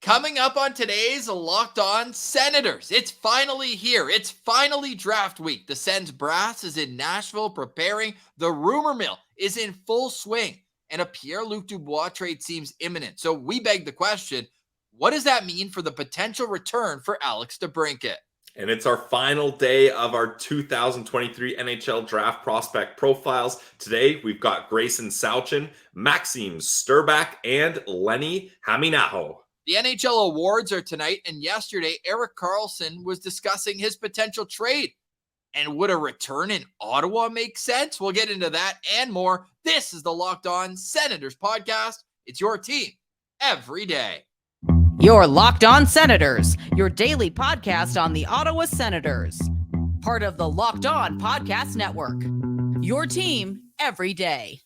Coming up on today's Locked On Senators, it's finally here. It's finally draft week. The Sens brass is in Nashville preparing. The rumor mill is in full swing, and a Pierre-Luc Dubois trade seems imminent. So we beg the question, what does that mean for the potential return for Alex DeBrincat? And it's our final day of our 2023 NHL Draft prospect profiles. Today, we've got Gracyn Sawchyn, Maxim Strbak, and Lenni Hameenaho. The NHL awards are tonight, and yesterday, Erik Karlsson was discussing his potential trade. And would a return in Ottawa make sense? We'll get into that and more. This is the Locked On Senators podcast. It's your team every day. You're Locked On Senators, your daily podcast on the Ottawa Senators. Part of the Locked On Podcast Network. Your team every day.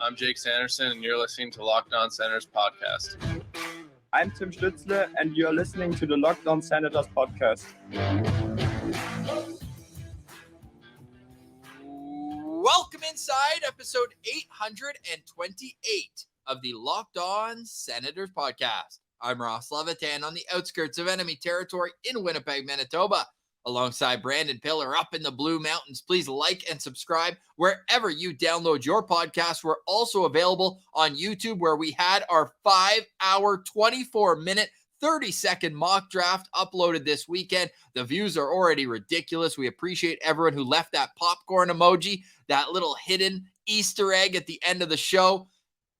I'm Jake Sanderson, and you're listening to Locked On Senators podcast. I'm Tim Stützle, and you're listening to the Locked On Senators podcast. Welcome inside episode 828 of the Locked On Senators podcast. I'm Ross Levitan on the outskirts of enemy territory in Winnipeg, Manitoba, alongside Brandon Piller up in the Blue Mountains. Please like and subscribe wherever you download your podcast. We're also available on YouTube, where we had our 5-hour, 24-minute 30-second mock draft uploaded this weekend. The views are already ridiculous. We appreciate everyone who left that popcorn emoji, that little hidden Easter egg at the end of the show.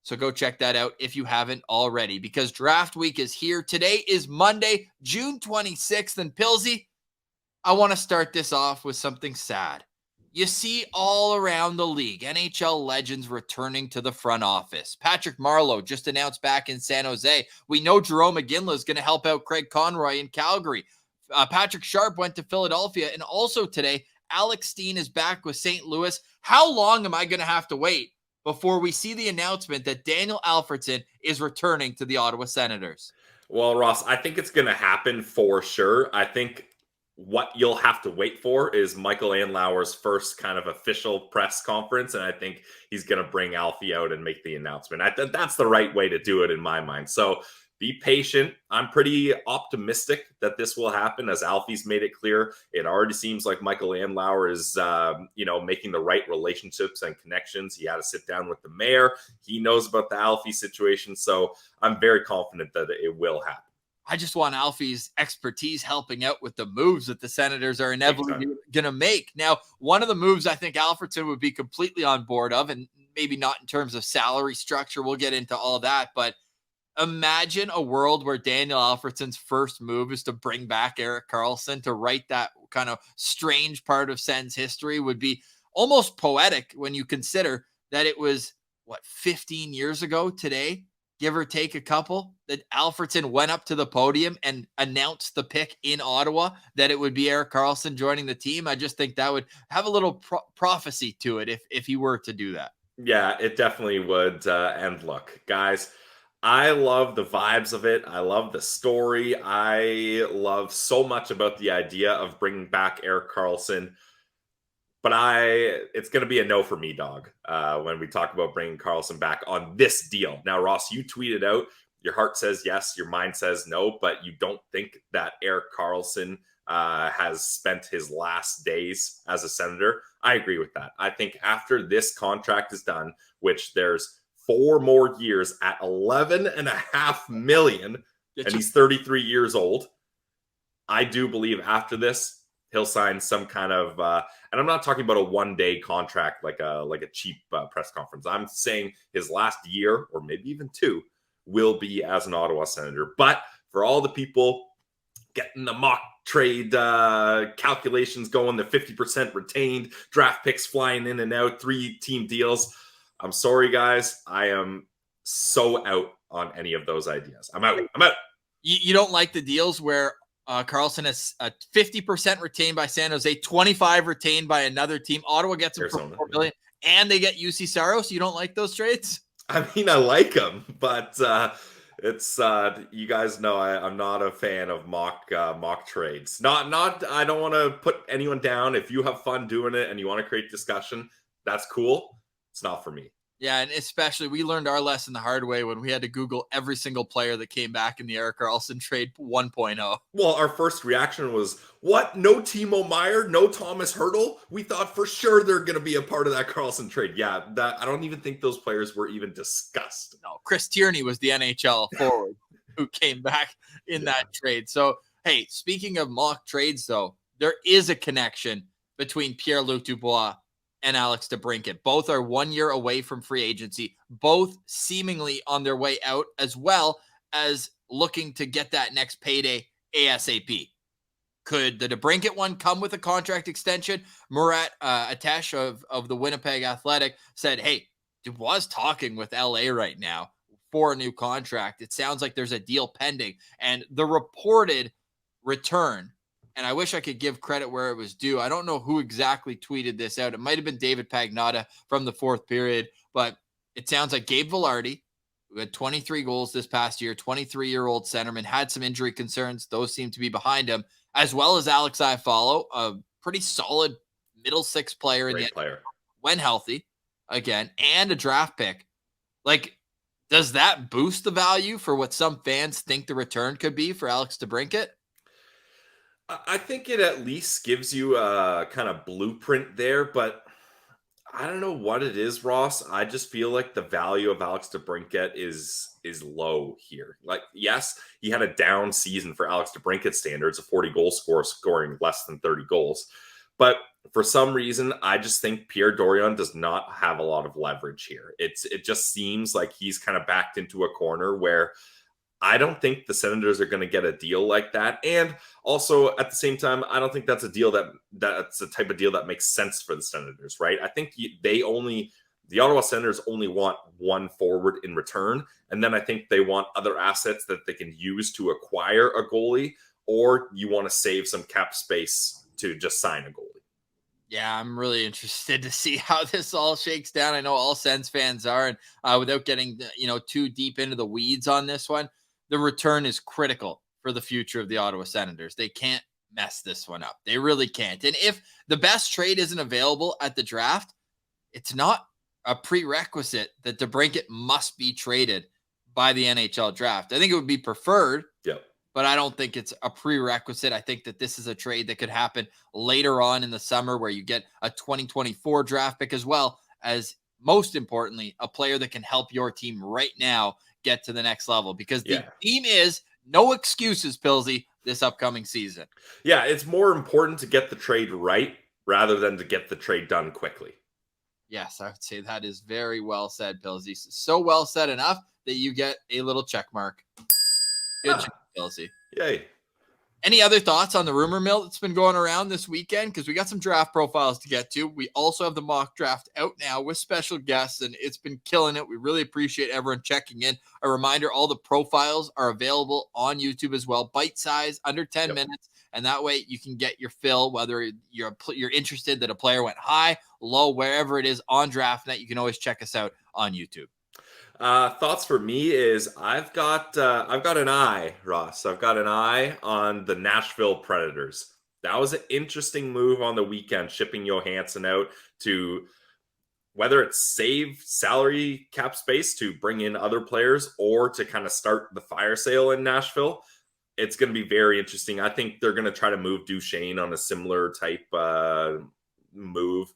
So go check that out if you haven't already, because draft week is here. Today is Monday, June 26th, and Pilsy, I want to start this off with something sad. You see all around the league, NHL legends returning to the front office. Patrick Marleau just announced back in San Jose. We know Jarome Iginla is going to help out Craig Conroy in Calgary. Patrick Sharp went to Philadelphia. And also today, Alex Steen is back with St. Louis. How long am I going to have to wait before we see the announcement that Daniel Alfredsson is returning to the Ottawa Senators? Well, Ross, I think it's going to happen for sure. I think what you'll have to wait for is Michael Andlauer's first kind of official press conference, and I think he's going to bring Alfie out and make the announcement. That's the right way to do it in my mind. So be patient. I'm pretty optimistic that this will happen, as Alfie's made it clear. It already seems like Michael Andlauer is, making the right relationships and connections. He had to sit down with the mayor. He knows about the Alfie situation, so I'm very confident that it will happen. I just want Alfie's expertise helping out with the moves that the Senators are inevitably going to make. Now, one of the moves I think Alfredsson would be completely on board of, and maybe not in terms of salary structure, we'll get into all that, but imagine a world where Daniel Alfredsson's first move is to bring back Erik Karlsson to write that kind of strange part of Sens history. Would be almost poetic when you consider that it was, 15 years ago today, give or take a couple, that Alfredsson went up to the podium and announced the pick in Ottawa that it would be Erik Karlsson joining the team. I just think that would have a little prophecy to it if he were to do that. Yeah, it definitely would. And look, guys, I love the vibes of it. I love the story. I love so much about the idea of bringing back Erik Karlsson. But it's going to be a no for me, dog, when we talk about bringing Karlsson back on this deal. Now, Ross, you tweeted out, your heart says yes, your mind says no, but you don't think that Erik Karlsson has spent his last days as a Senator. I agree with that. I think after this contract is done, which there's 4 more years at $11.5 million, and he's 33 years old, I do believe after this, he'll sign some kind of, and I'm not talking about a one-day contract like a cheap press conference. I'm saying his last year, or maybe even 2, will be as an Ottawa Senator. But for all the people getting the mock trade calculations going, the 50% retained, draft picks flying in and out, 3-team deals, I'm sorry, guys. I am so out on any of those ideas. I'm out. You don't like the deals where Karlsson is 50% retained by San Jose, 25 retained by another team. Ottawa gets him for $4 billion, and they get UC Saros. You don't like those trades? I mean, I like them, but it's you guys know I'm not a fan of mock trades. Not. I don't want to put anyone down. If you have fun doing it and you want to create discussion, that's cool. It's not for me. Yeah, and especially we learned our lesson the hard way when we had to Google every single player that came back in the Erik Karlsson trade 1.0. Well, our first reaction was, what? No Timo Meier? No Thomas Hertl? We thought for sure they're going to be a part of that Karlsson trade. Yeah, I don't even think those players were even discussed. No, Chris Tierney was the NHL forward who came back in that trade. So, hey, speaking of mock trades, though, there is a connection between Pierre-Luc Dubois and Alex DeBrincat. Both are 1 year away from free agency, both seemingly on their way out, as well as looking to get that next payday ASAP. Could the DeBrincat one come with a contract extension? Murat Atesh of the Winnipeg Athletic said, hey, Dubois talking with LA right now for a new contract. It sounds like there's a deal pending. And the reported return, and I wish I could give credit where it was due. I don't know who exactly tweeted this out. It might have been David Pagnotta from the fourth period, but it sounds like Gabe Vilardi, who had 23 goals this past year, 23-year-old centerman, had some injury concerns. Those seem to be behind him, as well as Alex Iafallo, a pretty solid middle six player when healthy, again, and a draft pick. Like, does that boost the value for what some fans think the return could be for Alex DeBrincat? I think it at least gives you a kind of blueprint there, but I don't know what it is, Ross. I just feel like the value of Alex DeBrincat is low here. Like, yes, he had a down season for Alex DeBrincat standards, a 40-goal score, scoring less than 30 goals. But for some reason, I just think Pierre Dorion does not have a lot of leverage here. It just seems like he's kind of backed into a corner where I don't think the Senators are going to get a deal like that. And also at the same time, I don't think that's a deal that's the type of deal that makes sense for the Senators, right? I think the Ottawa Senators only want one forward in return. And then I think they want other assets that they can use to acquire a goalie, or you want to save some cap space to just sign a goalie. Yeah, I'm really interested to see how this all shakes down. I know all Sens fans are, and without getting too deep into the weeds on this one, the return is critical for the future of the Ottawa Senators. They can't mess this one up. They really can't. And if the best trade isn't available at the draft, it's not a prerequisite that DeBrincat must be traded by the NHL draft. I think it would be preferred, but I don't think it's a prerequisite. I think that this is a trade that could happen later on in the summer where you get a 2024 draft pick, as well as, most importantly, a player that can help your team right now get to the next level, because the theme is no excuses, Pilsy, this upcoming season. Yeah, it's more important to get the trade right rather than to get the trade done quickly. Yes, I would say that is very well said, Pilsy. So well said enough that you get a little check mark. Good job, Pilsy. Yay. Any other thoughts on the rumor mill that's been going around this weekend? Because we got some draft profiles to get to. We also have the mock draft out now with special guests, and it's been killing it. We really appreciate everyone checking in. A reminder, all the profiles are available on YouTube as well. Bite size, under 10 minutes. And that way you can get your fill, whether you're interested that a player went high, low, wherever it is on DraftNet. You can always check us out on YouTube. Thoughts for me is I've got an eye, Ross. I've got an eye on the Nashville Predators. That was an interesting move on the weekend, shipping Johansson out to, whether it's save salary cap space to bring in other players or to kind of start the fire sale in Nashville. It's going to be very interesting. I think they're going to try to move Duchesne on a similar type move.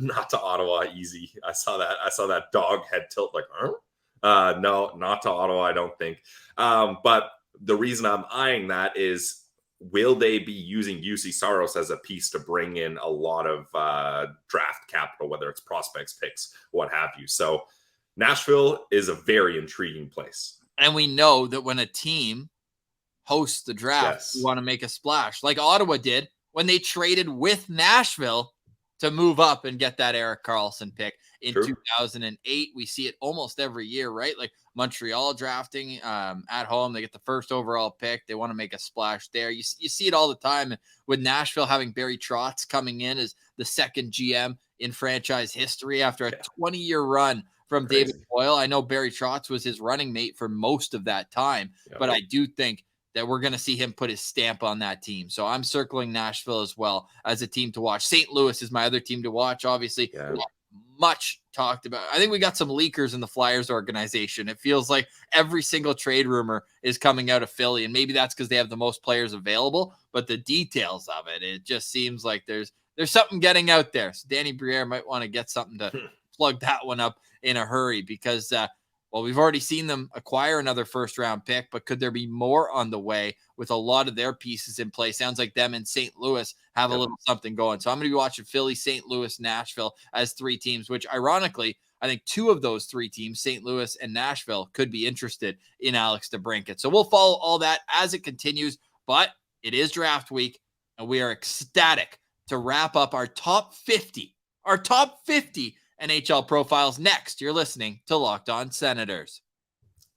Not to Ottawa easy. I saw that dog head tilt like, huh? No, not to Ottawa, I don't think. But the reason I'm eyeing that is, will they be using UC Saros as a piece to bring in a lot of draft capital, whether it's prospects, picks, what have you? So Nashville is a very intriguing place. And we know that when a team hosts the draft, you want to make a splash, like Ottawa did when they traded with Nashville to move up and get that Erik Karlsson pick in 2008. We see it almost every year, right? Like Montreal drafting at home, they get the first overall pick. They want to make a splash there. You see it all the time with Nashville having Barry Trotz coming in as the second GM in franchise history after a 20-year run from David Boyle. I know Barry Trotz was his running mate for most of that time, but I do think that we're going to see him put his stamp on that team. So I'm circling Nashville as well as a team to watch. St. Louis is my other team to watch, obviously. much talked about. I think we got some leakers in the Flyers organization. It feels like every single trade rumor is coming out of Philly, and maybe that's because they have the most players available, but the details of it just seems like there's something getting out there. So Danny Briere might want to get something to plug that one up in a hurry because, well, we've already seen them acquire another first-round pick, but could there be more on the way with a lot of their pieces in play? Sounds like them and St. Louis have a little something going. So I'm going to be watching Philly, St. Louis, Nashville as 3 teams, which ironically, I think 2 of those 3 teams, St. Louis and Nashville, could be interested in Alex DeBrincat. So we'll follow all that as it continues, but it is draft week, and we are ecstatic to wrap up our top 50 NHL profiles next. You're listening to Locked On Senators.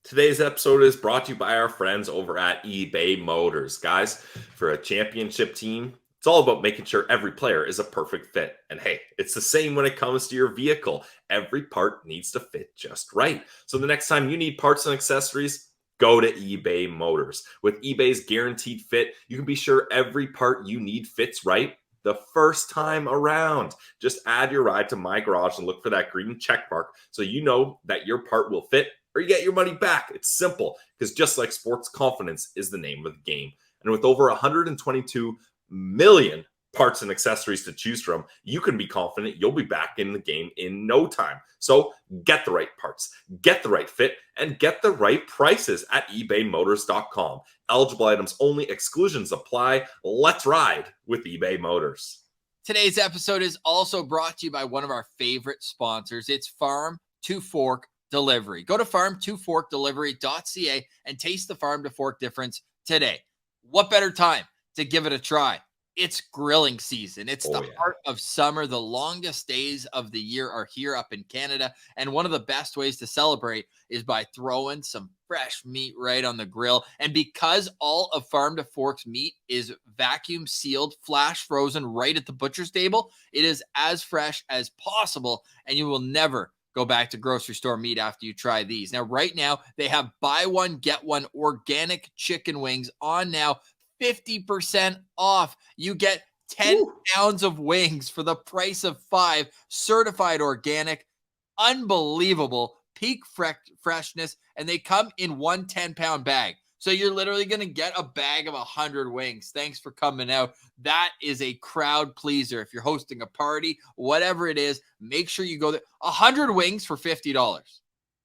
Today's episode is brought to you by our friends over at eBay Motors. Guys, for a championship team, it's all about making sure every player is a perfect fit. And hey, it's the same when it comes to your vehicle. Every part needs to fit just right. So the next time you need parts and accessories, go to eBay Motors. With eBay's guaranteed fit, you can be sure every part you need fits right the first time around. Just add your ride to My Garage and look for that green check mark so you know that your part will fit or you get your money back. It's simple because just like sports, confidence is the name of the game. And with over 122 million parts and accessories to choose from, you can be confident you'll be back in the game in no time. So get the right parts, get the right fit, and get the right prices at ebaymotors.com. Eligible items only, exclusions apply. Let's ride with eBay Motors. Today's episode is also brought to you by one of our favorite sponsors. It's Farm to Fork Delivery. Go to farm2forkdelivery.ca and taste the farm to fork difference today. What better time to give it a try? It's grilling season. It's the heart of summer. The longest days of the year are here up in Canada. And one of the best ways to celebrate is by throwing some fresh meat right on the grill. And because all of Farm to Fork's meat is vacuum sealed, flash frozen right at the butcher's table, it is as fresh as possible. And you will never go back to grocery store meat after you try these. Now, right now, they have buy one, get one organic chicken wings on now. 50% off. You get 10 pounds of wings for the price of 5, certified organic, unbelievable, peak freshness, and they come in one 10-pound bag. So you're literally going to get a bag of 100 wings. Thanks for coming out. That is a crowd pleaser. If you're hosting a party, whatever it is, make sure you go there. 100 wings for $50.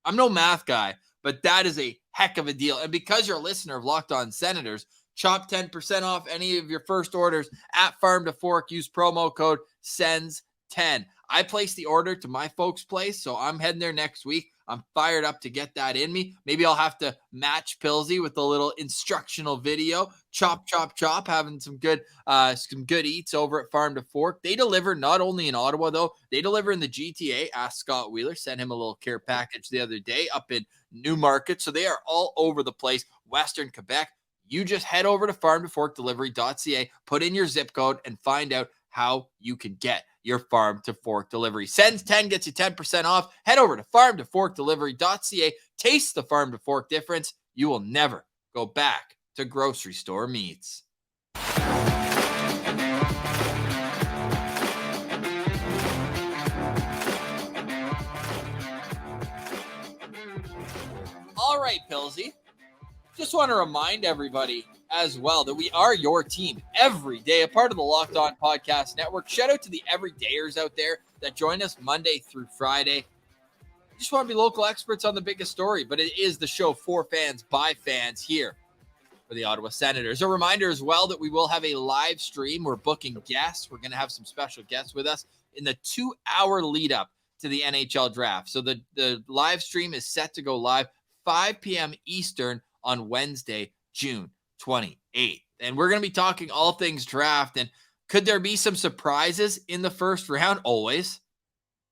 I'm no math guy, but that is a heck of a deal. And because you're a listener of Locked On Senators, chop 10% off any of your first orders at Farm to Fork. Use promo code SENS10. I placed the order to my folks' place, so I'm heading there next week. I'm fired up to get that in me. Maybe I'll have to match Pilsy with a little instructional video. Chop, chop, chop. Having some good eats over at Farm to Fork. They deliver not only in Ottawa, though. They deliver in the GTA. Ask Scott Wheeler. Sent him a little care package the other day up in Newmarket. So they are all over the place. Western Quebec. You just head over to farm2forkdelivery.ca, put in your zip code, and find out how you can get your Farm to Fork delivery. Sens10 gets you 10% off. Head over to farm2forkdelivery.ca. Taste the Farm to Fork difference. You will never go back to grocery store meats. All right, Pilsy. Just want to remind everybody as well that we are your team every day, a part of the Locked On Podcast Network. Shout out to the everydayers out there that join us Monday through Friday. Just want to be local experts on the biggest story, but it is the show for fans by fans here for the Ottawa Senators. A reminder as well that we will have a live stream. We're booking guests. We're going to have some special guests with us in the 2-hour lead up to the NHL Draft. So the live stream is set to go live 5 p.m. Eastern on Wednesday, June 28th. And we're going to be talking all things draft. And could there be some surprises in the first round? Always.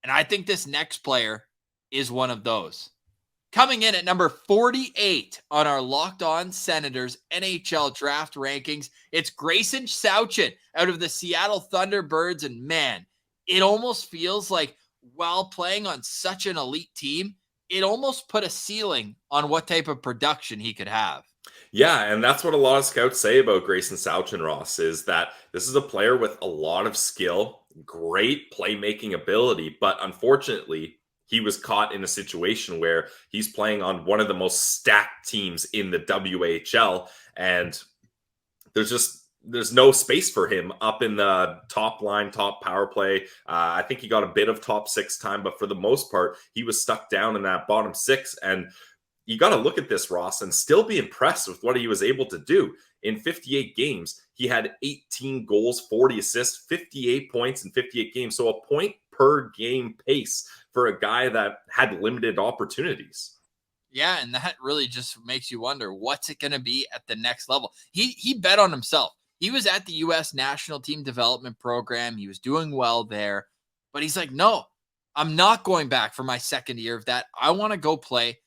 And I think this next player is one of those. Coming in at number 48 on our Locked On Senators NHL Draft rankings, it's Gracyn Sawchyn out of the Seattle Thunderbirds. And man, it almost feels like while playing on such an elite team, it almost put a ceiling on what type of production he could have. Yeah, and that's what a lot of scouts say about Gracyn Sawchyn, Ross, is that this is a player with a lot of skill, great playmaking ability, but unfortunately, he was caught in a situation where he's playing on one of the most stacked teams in the WHL, and there's no space for him up in the top line, top power play. I think he got a bit of top six time, but for the most part, he was stuck down in that bottom six. And you got to look at this, Ross, and still be impressed with what he was able to do. In 58 games, he had 18 goals, 40 assists, 58 points in 58 games. So a point per game pace for a guy that had limited opportunities. Yeah, and that really just makes you wonder, what's it going to be at the next level? He bet on himself. He was at the U.S. National Team Development Program. He was doing well there. But he's like, no, I'm not going back for my second year of that. I want to go play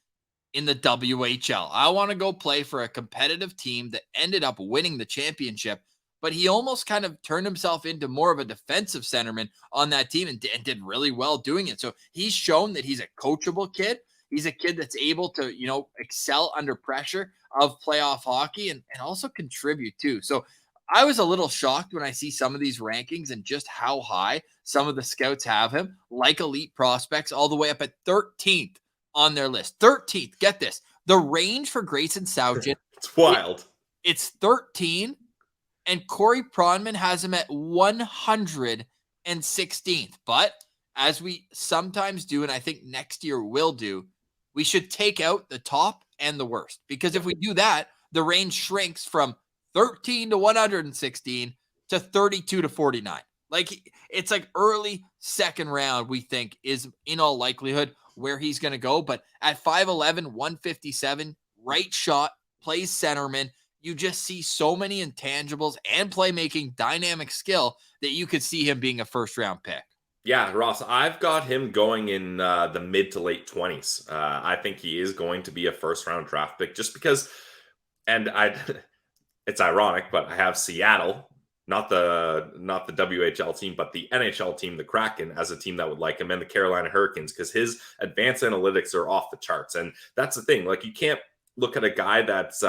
in the WHL. I want to go play for a competitive team that ended up winning the championship. But he almost kind of turned himself into more of a defensive centerman on that team and did really well doing it. So he's shown that he's a coachable kid. He's a kid that's able to, excel under pressure of playoff hockey and also contribute too. So I was a little shocked when I see some of these rankings and just how high some of the scouts have him, like elite prospects, all the way up at 13th on their list. 13th, get this. The range for Gracyn Sawchyn, it's wild. It's 13, and Corey Pronman has him at 116th. But as we sometimes do, and I think next year will do, we should take out the top and the worst. Because if we do that, the range shrinks from 13 to 116 to 32 to 49. Like, it's like early second round, we think, is in all likelihood where he's going to go. But at 5'11", 157, right shot, plays centerman, you just see so many intangibles and playmaking dynamic skill that you could see him being a first-round pick. Yeah, Ross, I've got him going in the mid to late 20s. I think he is going to be a first-round draft pick just because, it's ironic, but I have Seattle, not the WHL team, but the NHL team, the Kraken, as a team that would like him, and the Carolina Hurricanes, because his advanced analytics are off the charts. And that's the thing. Like, you can't look at a guy that's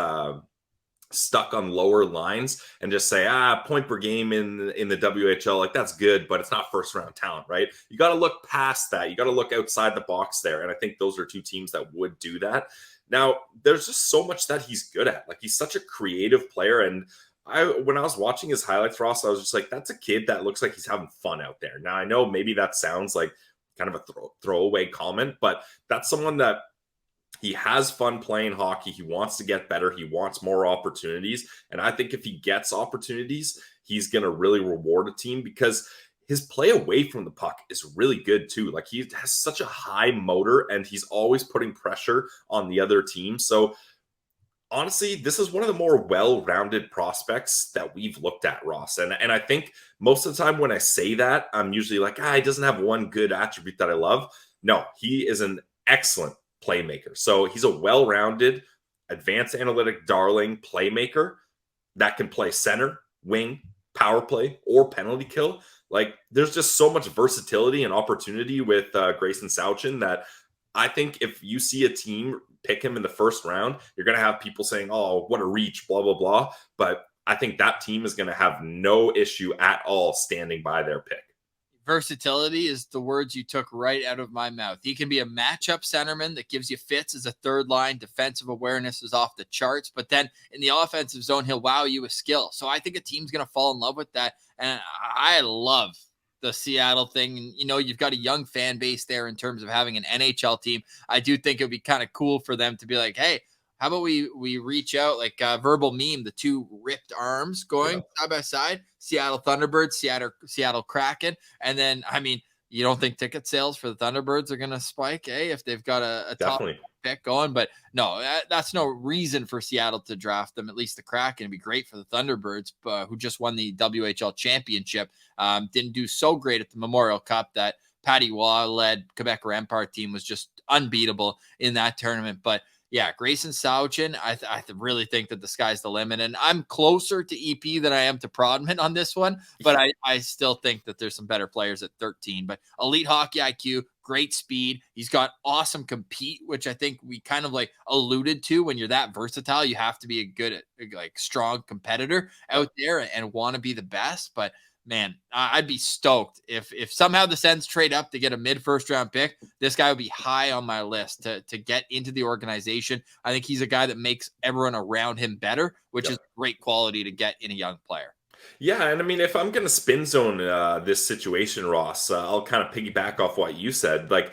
stuck on lower lines and just say, point per game in the WHL, like, that's good, but it's not first round talent, right? You got to look past that. You got to look outside the box there. And I think those are two teams that would do that. Now, there's just so much that he's good at. Like, he's such a creative player. And when I was watching his highlights, Ross, I was just like, that's a kid that looks like he's having fun out there. Now, I know maybe that sounds like kind of a throwaway comment, but that's someone that he has fun playing hockey. He wants to get better. He wants more opportunities. And I think if he gets opportunities, he's going to really reward a team because his play away from the puck is really good too. Like, he has such a high motor and he's always putting pressure on the other team. So honestly, this is one of the more well-rounded prospects that we've looked at, Ross. And I think most of the time when I say that, I'm usually like, he doesn't have one good attribute that I love. No, he is an excellent playmaker. So he's a well-rounded, advanced analytic darling playmaker that can play center, wing, power play, or penalty kill. Like, there's just so much versatility and opportunity with Gracyn Sawchyn that I think if you see a team pick him in the first round, you're going to have people saying, oh, what a reach, blah, blah, blah. But I think that team is going to have no issue at all standing by their pick. Versatility is the words you took right out of my mouth. He can be a matchup centerman that gives you fits as a third line. Defensive awareness is off the charts, but then in the offensive zone, he'll wow you with skill. So I think a team's going to fall in love with that. And I love the Seattle thing. And, you've got a young fan base there in terms of having an NHL team. I do think it'd be kind of cool for them to be like, hey, how about we reach out, like a verbal meme, the two ripped arms going side by side, Seattle Thunderbirds, Seattle Kraken. And then, you don't think ticket sales for the Thunderbirds are going to spike, if they've got a top pick going? But no, that's no reason for Seattle to draft them. At least the Kraken would be great for the Thunderbirds, who just won the WHL championship. Didn't do so great at the Memorial Cup. That Patty Waugh-led Quebec Rampart team was just unbeatable in that tournament. But yeah, Gracyn Sawchyn, I really think that the sky's the limit. And I'm closer to EP than I am to Prodman on this one, but I still think that there's some better players at 13. But elite hockey IQ, great speed. He's got awesome compete, which I think we kind of like alluded to. When you're that versatile, you have to be a good, like, strong competitor out there and want to be the best. But man, I'd be stoked if somehow the Sens trade up to get a mid-first round pick. This guy would be high on my list to get into the organization. I think he's a guy that makes everyone around him better, which is great quality to get in a young player. Yeah, and I mean, if I'm going to spin zone this situation, Ross, I'll kind of piggyback off what you said. Like,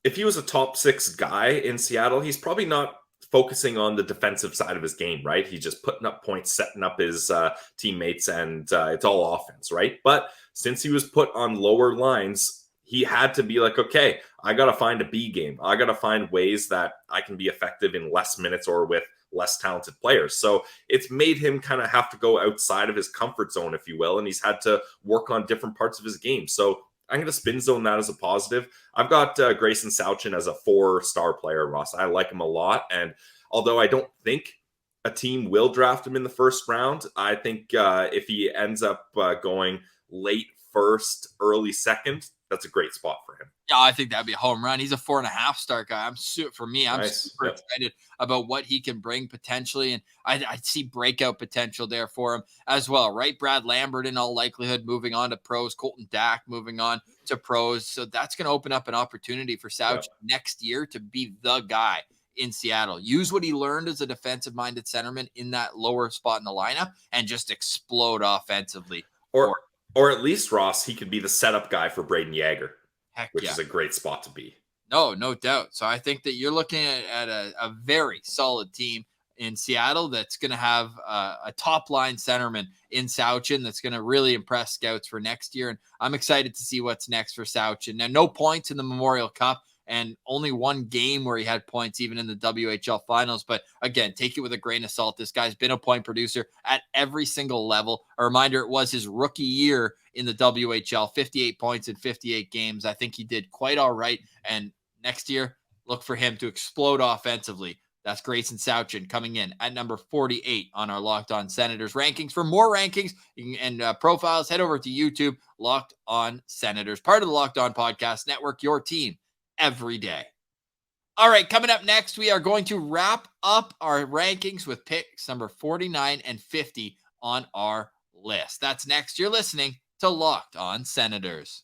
if he was a top 6 guy in Seattle, he's probably not focusing on the defensive side of his game, right? He's just putting up points, setting up his teammates, and it's all offense, right? But since he was put on lower lines, he had to be like, okay, I got to find a B game. I got to find ways that I can be effective in less minutes or with less talented players. So it's made him kind of have to go outside of his comfort zone, if you will, and he's had to work on different parts of his game. So I'm going to spin zone that as a positive. I've got Gracyn Sawchyn as a 4-star player, Ross. I like him a lot. And although I don't think a team will draft him in the first round, I think if he ends up going late first, early second, that's a great spot for him. Yeah, I think that'd be a home run. He's a 4.5-star guy. I'm super Nice. excited about what he can bring potentially. And I see breakout potential there for him as well, right? Brad Lambert in all likelihood moving on to pros, Colton Dack moving on to pros. So that's going to open up an opportunity for Sawchyn next year to be the guy in Seattle. Use what he learned as a defensive-minded centerman in that lower spot in the lineup and just explode offensively. Or at least, Ross, he could be the setup guy for Braden Yager, which is a great spot to be. No doubt. So I think that you're looking at a very solid team in Seattle that's going to have a top-line centerman in Sawchyn that's going to really impress scouts for next year. And I'm excited to see what's next for Sawchyn. Now, no points in the Memorial Cup and only one game where he had points even in the WHL finals. But again, take it with a grain of salt. This guy's been a point producer at every single level. A reminder, it was his rookie year in the WHL, 58 points in 58 games. I think he did quite all right. And next year, look for him to explode offensively. That's Gracyn Sawchyn coming in at number 48 on our Locked On Senators rankings. For more rankings and profiles, head over to YouTube, Locked On Senators, part of the Locked On Podcast Network, your team every day. All right, coming up next, we are going to wrap up our rankings with picks number 49 and 50 on our list. That's next. You're listening to Locked On Senators.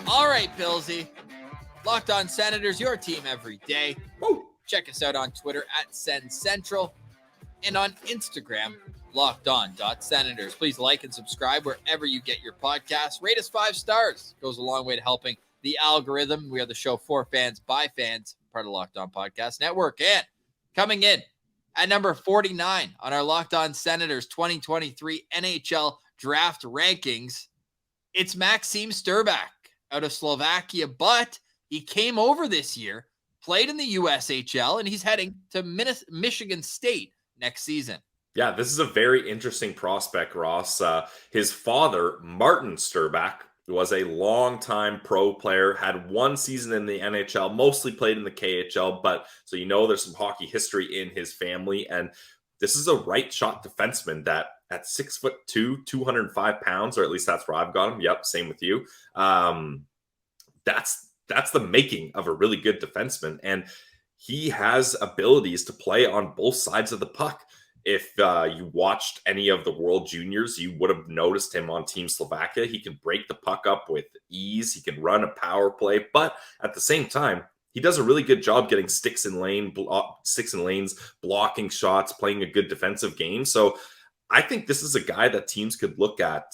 All right, Pillsy. Locked On Senators, your team every day. Woo! Check us out on Twitter at Sens Central and on Instagram, lockedon.senators. Please like and subscribe wherever you get your podcasts. Rate us 5 stars. Goes a long way to helping the algorithm. We are the show for fans, by fans, part of Locked On Podcast Network. And coming in at number 49 on our Locked On Senators 2023 NHL Draft rankings, it's Maxim Strbak out of Slovakia, but he came over this year, played in the USHL, and he's heading to Michigan State next season. Yeah, this is a very interesting prospect, Ross. His father, Martin Strbak, was a longtime pro player, had one season in the NHL, mostly played in the KHL, but so there's some hockey history in his family. And this is a right shot defenseman that at 6'2", 205 pounds, or at least that's where I've got him. Yep, same with you. That's the making of a really good defenseman. And he has abilities to play on both sides of the puck. If you watched any of the World Juniors, you would have noticed him on Team Slovakia. He can break the puck up with ease. He can run a power play. But at the same time, he does a really good job getting sticks in lanes, blocking shots, playing a good defensive game. So I think this is a guy that teams could look at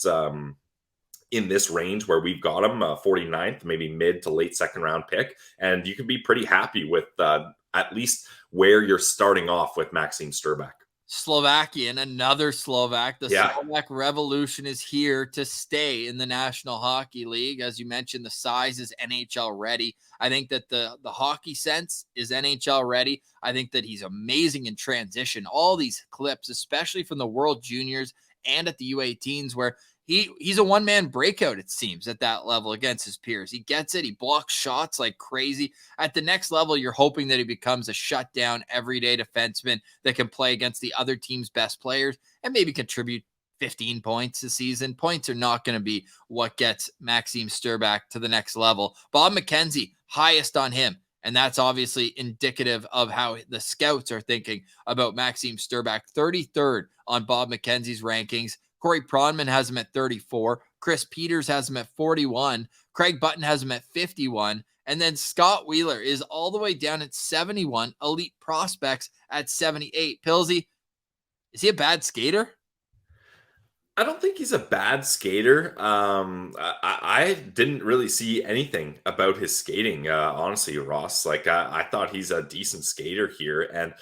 in this range where we've got him 49th, maybe mid to late second round pick. And you can be pretty happy with at least where you're starting off with Maxim Strbak. Slovakian, another Slovak. The Slovak revolution is here to stay in the National Hockey League. As you mentioned, the size is NHL ready. I think that the hockey sense is NHL ready. I think that he's amazing in transition. All these clips, especially from the World Juniors and at the U18s, where he's a one-man breakout, it seems, at that level against his peers. He gets it. He blocks shots like crazy. At the next level, you're hoping that he becomes a shutdown, everyday defenseman that can play against the other team's best players and maybe contribute 15 points this season. Points are not going to be what gets Maxim Strbak to the next level. Bob McKenzie, highest on him. And that's obviously indicative of how the scouts are thinking about Maxim Strbak. 33rd on Bob McKenzie's rankings. Corey Pronman has him at 34. Chris Peters has him at 41. Craig Button has him at 51. And then Scott Wheeler is all the way down at 71. Elite Prospects at 78. Pilsy, is he a bad skater? I don't think he's a bad skater. I didn't really see anything about his skating, honestly, Ross. Like, I thought he's a decent skater here. And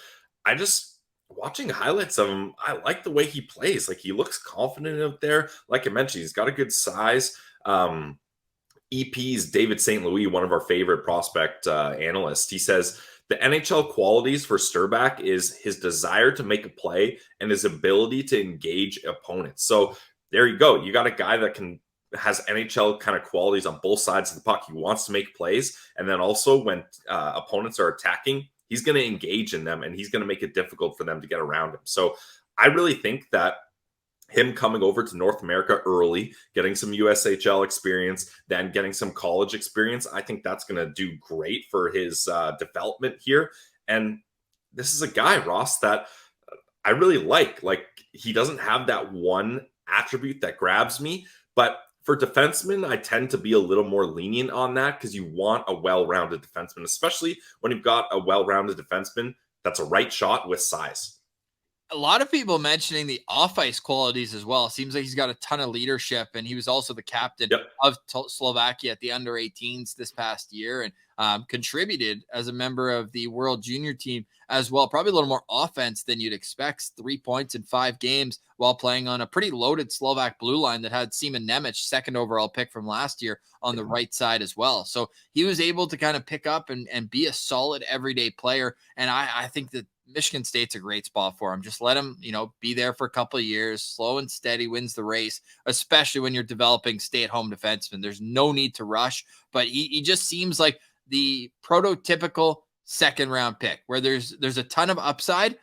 I just, watching highlights of him, I like the way he plays. Like, he looks confident out there. Like I mentioned, he's got a good size. EP's David St. Louis, one of our favorite prospect analysts, he says, the NHL qualities for Strbak is his desire to make a play and his ability to engage opponents. So there you go. You got a guy that has NHL kind of qualities on both sides of the puck. He wants to make plays. And then also when opponents are attacking, he's going to engage in them and he's going to make it difficult for them to get around him. So I really think that him coming over to North America early, getting some USHL experience, then getting some college experience, I think that's going to do great for his development here. And this is a guy, Ross, that I really like. Like, he doesn't have that one attribute that grabs me, but for defensemen, I tend to be a little more lenient on that because you want a well-rounded defenseman, especially when you've got a well-rounded defenseman that's a right shot with size. A lot of people mentioning the off-ice qualities as well. Seems like he's got a ton of leadership, and he was also the captain of Slovakia at the under-18s this past year, and contributed as a member of the World Junior team as well. Probably a little more offense than you'd expect. 3 points in 5 games while playing on a pretty loaded Slovak blue line that had Seaman Nemec, second overall pick from last year, on the right side as well. So he was able to kind of pick up and be a solid everyday player, and I think that Michigan State's a great spot for him. Just let him, be there for a couple of years, slow and steady, wins the race, especially when you're developing stay-at-home defensemen. There's no need to rush, but he just seems like the prototypical second-round pick where there's a ton of upside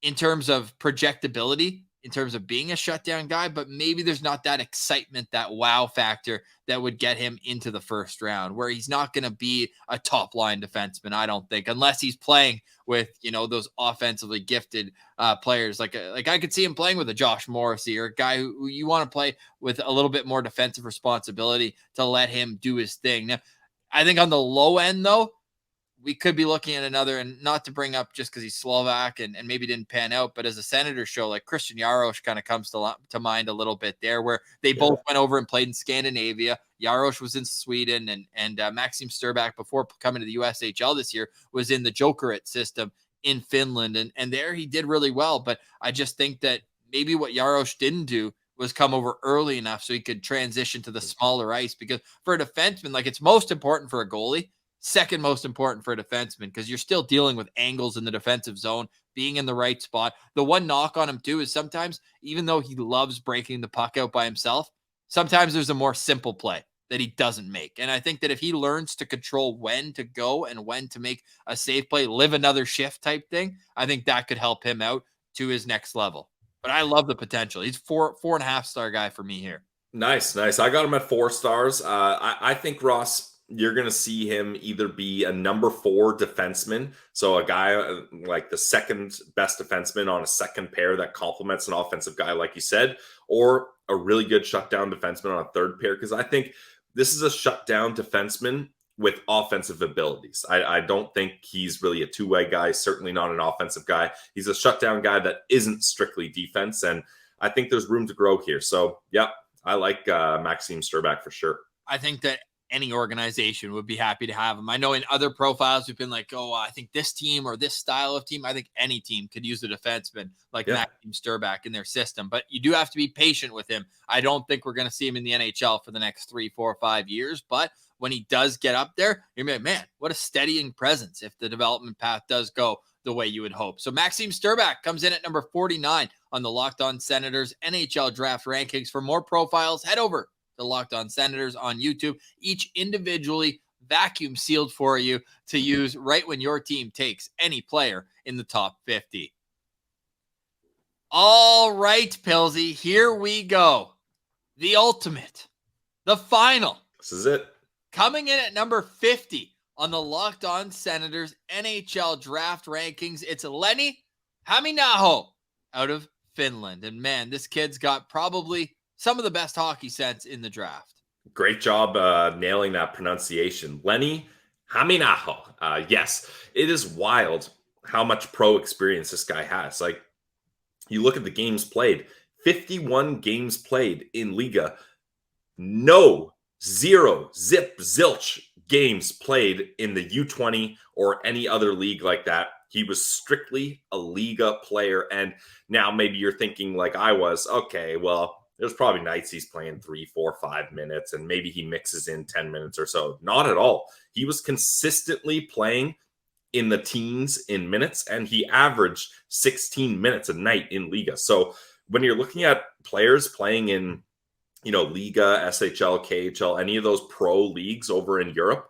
in terms of projectability, in terms of being a shutdown guy, but maybe there's not that excitement, that wow factor that would get him into the first round, where he's not going to be a top line defenseman, I don't think, unless he's playing with, those offensively gifted players. Like I could see him playing with a Josh Morrissey, or a guy who you want to play with a little bit more defensive responsibility to let him do his thing. Now, I think on the low end, though, we could be looking at another, and not to bring up just because he's Slovak and maybe didn't pan out, but as a Senator show, like Christian Jaros kind of comes to mind a little bit there, where they both went over and played in Scandinavia. Jaros was in Sweden, and Maxim Strbak, before coming to the USHL this year, was in the Jokerit system in Finland, and there he did really well. But I just think that maybe what Jaros didn't do was come over early enough so he could transition to the smaller ice, because for a defenseman, like, it's most important for a goalie, second most important for a defenseman, because you're still dealing with angles in the defensive zone, being in the right spot. The one knock on him too is sometimes, even though he loves breaking the puck out by himself, sometimes there's a more simple play that he doesn't make. And I think that if he learns to control when to go and when to make a safe play, live another shift type thing, I think that could help him out to his next level. But I love the potential. He's 4.5 star guy for me here. Nice. I got him at 4 stars. I think, Ross, you're going to see him either be a number 4 defenseman, so a guy like the second best defenseman on a second pair that complements an offensive guy, like you said, or a really good shutdown defenseman on a third pair, because I think this is a shutdown defenseman with offensive abilities. I don't think he's really a two-way guy, certainly not an offensive guy. He's a shutdown guy that isn't strictly defense, and I think there's room to grow here. So, yeah, I like Maxim Strbak for sure. I think that any organization would be happy to have him. I know in other profiles we've been like, I think this team or this style of team, I think any team could use a defenseman like Maxim Strbak in their system, but you do have to be patient with him. I don't think we're going to see him in the NHL for the next 3, 4, 5 years, but when he does get up there, you're like, man, what a steadying presence if the development path does go the way you would hope. So Maxim Strbak comes in at number 49 on the Locked On Senators NHL Draft rankings. For more profiles, head over the Locked On Senators on YouTube, each individually vacuum sealed for you to use right when your team takes any player in the top 50. All right, Pilsy, here we go. The ultimate, the final. This is it. Coming in at number 50 on the Locked On Senators NHL Draft rankings, it's Lenni Hameenaho out of Finland. And man, this kid's got probably some of the best hockey sense in the draft. Great job nailing that pronunciation. Lenni Hameenaho. Yes, it is wild how much pro experience this guy has. Like, you look at the games played, 51 games played in Liga, zero, zilch games played in the U20 or any other league like that. He was strictly a Liga player. And now maybe you're thinking like I was, okay, well, there's probably nights he's playing 3, 4, 5 minutes, and maybe he mixes in 10 minutes or so. Not at all. He was consistently playing in the teens in minutes, and he averaged 16 minutes a night in Liga. So when you're looking at players playing in, Liga, SHL, KHL, any of those pro leagues over in Europe,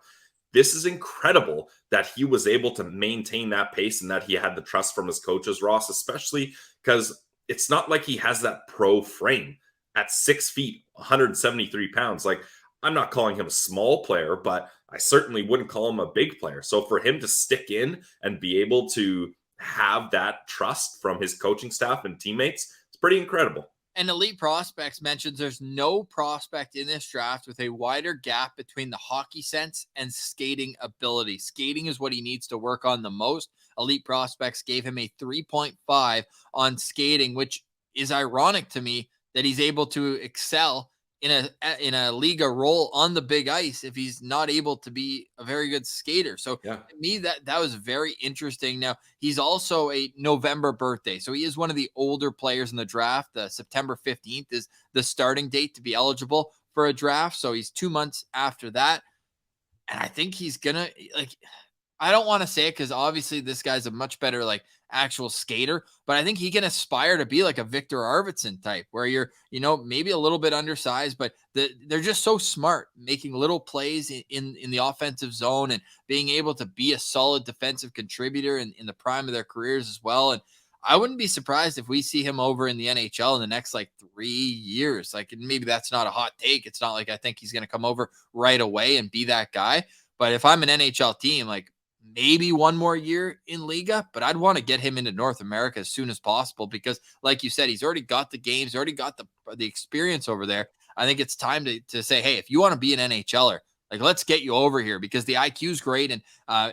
this is incredible that he was able to maintain that pace and that he had the trust from his coaches, Ross, especially because it's not like he has that pro frame at 6 feet, 173 pounds. Like, I'm not calling him a small player, but I certainly wouldn't call him a big player. So for him to stick in and be able to have that trust from his coaching staff and teammates, it's pretty incredible. And Elite Prospects mentions there's no prospect in this draft with a wider gap between the hockey sense and skating ability. Skating is what he needs to work on the most. Elite Prospects gave him a 3.5 on skating, which is ironic to me that he's able to excel in a Liga role on the big ice if he's not able to be a very good skater. So to me, that was very interesting. Now, he's also a November birthday, so he is one of the older players in the draft. September 15th is the starting date to be eligible for a draft, so he's 2 months after that. And I think he's gonna, like, I don't want to say it because obviously this guy's a much better actual skater, but I think he can aspire to be like a Victor Arvidsson type where you're, maybe a little bit undersized, but they're just so smart making little plays in the offensive zone and being able to be a solid defensive contributor in the prime of their careers as well. And I wouldn't be surprised if we see him over in the NHL in the next 3 years. Maybe that's not a hot take. It's not like I think he's going to come over right away and be that guy. But if I'm an NHL team, maybe one more year in Liga, but I'd want to get him into North America as soon as possible because, like you said, he's already got the games, already got the experience over there. I think it's time to say, hey, if you want to be an NHLer, let's get you over here because the IQ is great. And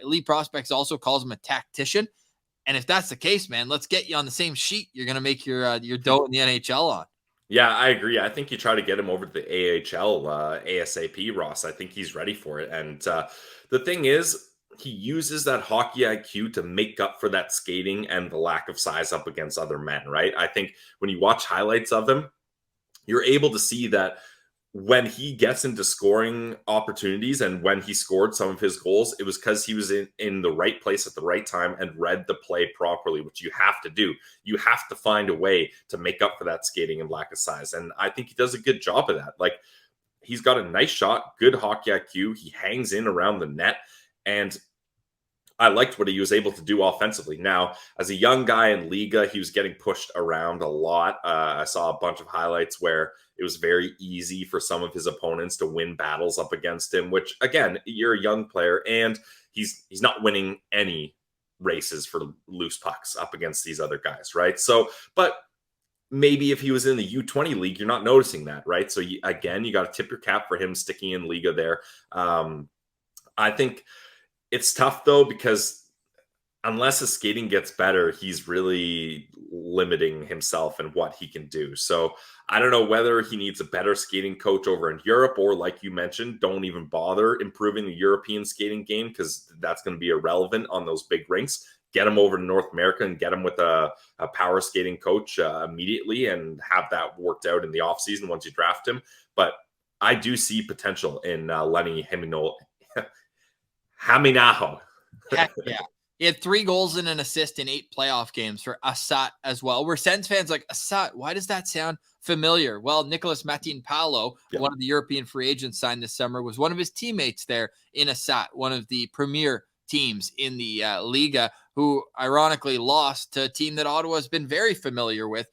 Elite Prospects also calls him a tactician. And if that's the case, man, let's get you on the same sheet you're going to make your dough in the NHL on. Yeah, I agree. I think you try to get him over to the AHL ASAP, Ross. I think he's ready for it. And the thing is, he uses that hockey IQ to make up for that skating and the lack of size up against other men, right? I think when you watch highlights of him, you're able to see that when he gets into scoring opportunities and when he scored some of his goals, it was because he was in the right place at the right time and read the play properly, which you have to do. You have to find a way to make up for that skating and lack of size. And I think he does a good job of that. He's got a nice shot, good hockey IQ. He hangs in around the net. And I liked what he was able to do offensively. Now, as a young guy in Liga, he was getting pushed around a lot. I saw a bunch of highlights where it was very easy for some of his opponents to win battles up against him, which, again, you're a young player, and he's not winning any races for loose pucks up against these other guys, right? So, but maybe if he was in the U20 league, you're not noticing that, right? So, you got to tip your cap for him sticking in Liga there. I think it's tough, though, because unless his skating gets better, he's really limiting himself and what he can do. So I don't know whether he needs a better skating coach over in Europe or, like you mentioned, don't even bother improving the European skating game because that's going to be irrelevant on those big rinks. Get him over to North America and get him with a power skating coach immediately and have that worked out in the offseason once you draft him. But I do see potential in Lenni Hameenaho. Heck yeah. He had 3 goals and an assist in 8 playoff games for Assat as well. We're Sens fans Assat, why does that sound familiar? Well, Nicholas Matin-Palo, one of the European free agents signed this summer, was one of his teammates there in Assat, one of the premier teams in the Liga, who ironically lost to a team that Ottawa has been very familiar with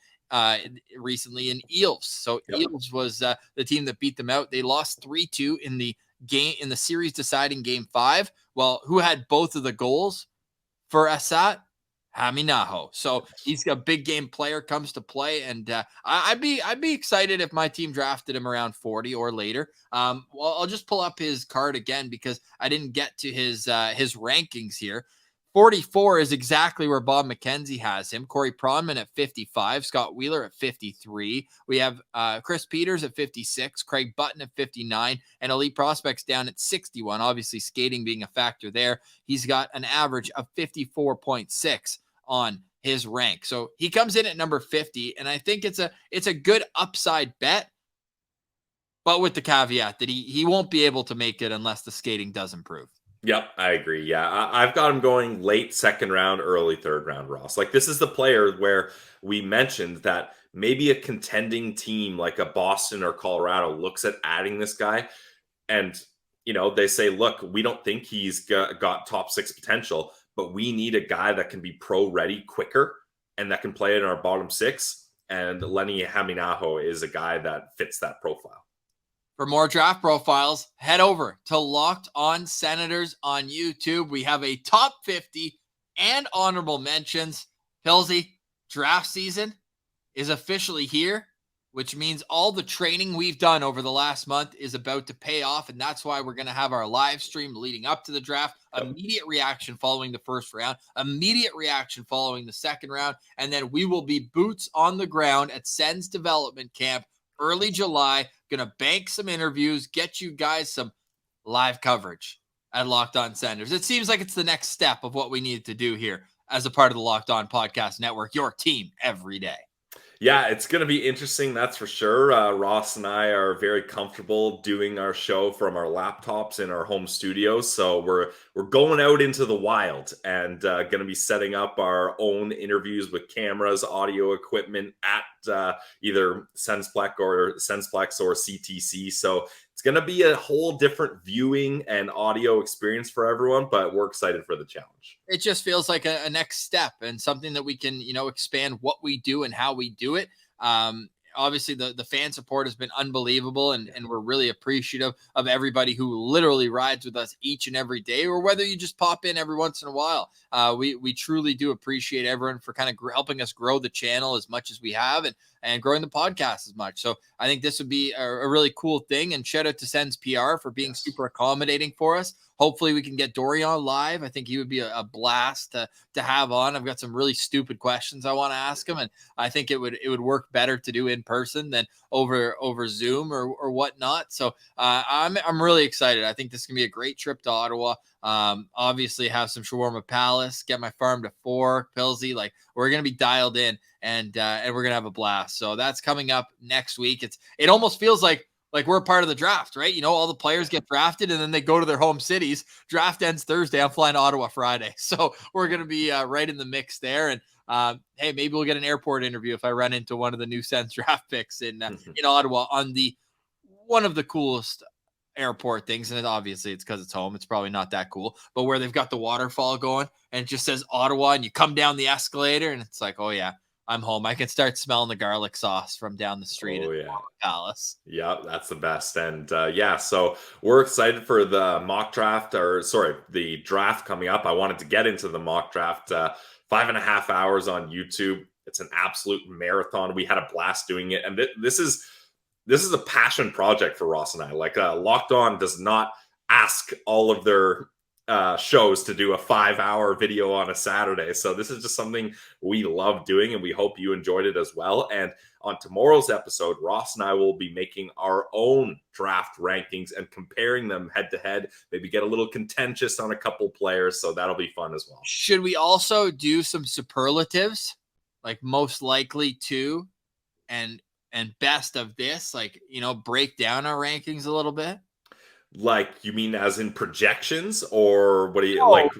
recently in Eels. So Eels was the team that beat them out. They lost 3-2 in the series deciding game 5. Well, who had both of the goals for Asat? Hameenaho. So he's a big game player, comes to play, and I'd be excited if my team drafted him around 40 or later. Well, I'll just pull up his card again because I didn't get to his rankings here. 44 is exactly where Bob McKenzie has him. Corey Pronman at 55, Scott Wheeler at 53. We have Chris Peters at 56, Craig Button at 59, and Elite Prospects down at 61. Obviously, skating being a factor there. He's got an average of 54.6 on his rank. So he comes in at number 50, and I think it's a good upside bet, but with the caveat that he won't be able to make it unless the skating does improve. Yep, I agree. Yeah, I've got him going late second round, early third round, Ross. Like, this is the player where we mentioned that maybe a contending team like a Boston or Colorado looks at adding this guy, and they say, look, we don't think he's got top 6 potential, but we need a guy that can be pro ready quicker and that can play in our bottom 6. And Lenni Hameenaho is a guy that fits that profile. For more draft profiles, head over to Locked On Senators on YouTube. We have a top 50 and honorable mentions. Pilsy, draft season is officially here, which means all the training we've done over the last month is about to pay off, and that's why we're going to have our live stream leading up to the draft. Immediate reaction following the first round, immediate reaction following the second round, and then we will be boots on the ground at Sens Development Camp early July. Going to bank some interviews, get you guys some live coverage at Locked On Senators. It seems like it's the next step of what we need to do here as a part of the Locked On Podcast Network, your team every day. Yeah, it's going to be interesting, that's for sure. Ross and I are very comfortable doing our show from our laptops in our home studios, so we're going out into the wild and going to be setting up our own interviews with cameras, audio equipment at either Sensplex or CTC. So it's going to be a whole different viewing and audio experience for everyone, but we're excited for the challenge. It just feels like a next step and something that we can, expand what we do and how we do it. Obviously, the fan support has been unbelievable, and we're really appreciative of everybody who literally rides with us each and every day, or whether you just pop in every once in a while. We truly do appreciate everyone for kind of helping us grow the channel as much as we have, and growing the podcast as much. So I think this would be a really cool thing, and shout out to Sens PR for being super accommodating for us. Hopefully we can get Dorion live. I think he would be a blast to have on. I've got some really stupid questions I want to ask him, and I think it would work better to do in person than over Zoom or whatnot. So I'm really excited. I think this can be a great trip to Ottawa. Obviously have some Shawarma Palace, get my farm to 4, Pilsy. Like, we're gonna be dialed in, and we're gonna have a blast. So that's coming up next week. It almost feels like we're a part of the draft, right? All the players get drafted and then they go to their home cities. Draft ends Thursday. I'm flying to Ottawa Friday. So we're going to be right in the mix there. And hey, maybe we'll get an airport interview if I run into one of the new Sens draft picks in Ottawa on one of the coolest airport things. And obviously it's because it's home. It's probably not that cool, but where they've got the waterfall going and it just says Ottawa, and you come down the escalator and it's like, oh yeah, I'm home. I can start smelling the garlic sauce from down the street at Shawarma Palace. Yeah, that's the best. And so we're excited for the the draft coming up. I wanted to get into the mock draft. 5.5 hours on YouTube. It's an absolute marathon. We had a blast doing it. And this is a passion project for Ross and I. Like, Locked On does not ask all of their shows to do a 5-hour video on a Saturday. So this is just something we love doing, and we hope you enjoyed it as well. And on tomorrow's episode, Ross and I will be making our own draft rankings and comparing them head to head, maybe get a little contentious on a couple players. So that'll be fun as well. Should we also do some superlatives, like most likely to and best of this, like, break down our rankings a little bit? Like, you mean as in projections, or what do you like?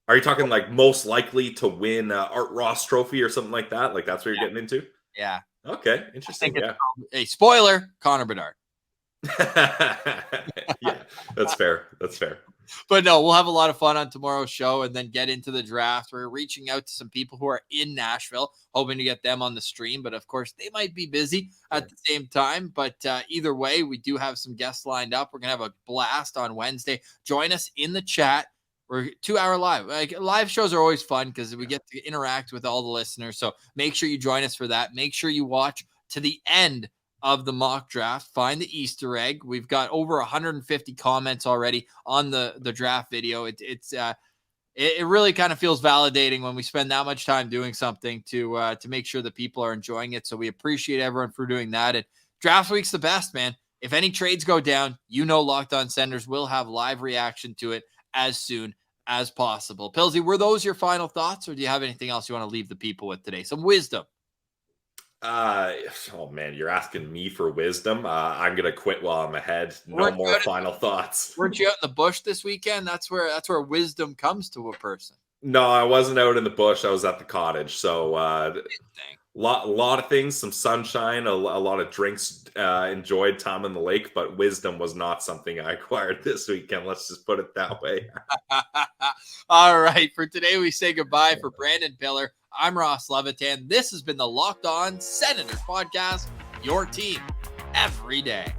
Are you talking like most likely to win Art Ross Trophy or something like that? Like, that's what you're getting into? Yeah. Okay, interesting. Yeah. A spoiler: Connor Bedard. Yeah, that's fair. But no, we'll have a lot of fun on tomorrow's show and then get into the draft. We're reaching out to some people who are in Nashville, hoping to get them on the stream. But of course, they might be busy at the same time. But either way, we do have some guests lined up. We're going to have a blast on Wednesday. Join us in the chat. We're 2-hour live. Like, live shows are always fun because we get to interact with all the listeners. So make sure you join us for that. Make sure you watch to the end of the mock draft. Find the Easter egg. We've got over 150 comments already on the draft video. It really kind of feels validating when we spend that much time doing something to make sure that people are enjoying it. So we appreciate everyone for doing that. And draft week's the best, man. If any trades go down, Locked On Senators will have live reaction to it as soon as possible. Pilsy, were those your final thoughts, or do you have anything else you want to leave the people with today? Some wisdom. Oh man, you're asking me for wisdom. I'm gonna quit while I'm ahead. No more final thoughts. Weren't you out in the bush this weekend? That's where wisdom comes to a person. No, I wasn't out in the bush. I was at the cottage. So lot of things, some sunshine, a lot of drinks, enjoyed time on the lake, but wisdom was not something I acquired this weekend. Let's just put it that way. All right. For today, we say goodbye. For Brandon Piller, I'm Ross Levitan. This has been the Locked On Senators podcast, your team every day.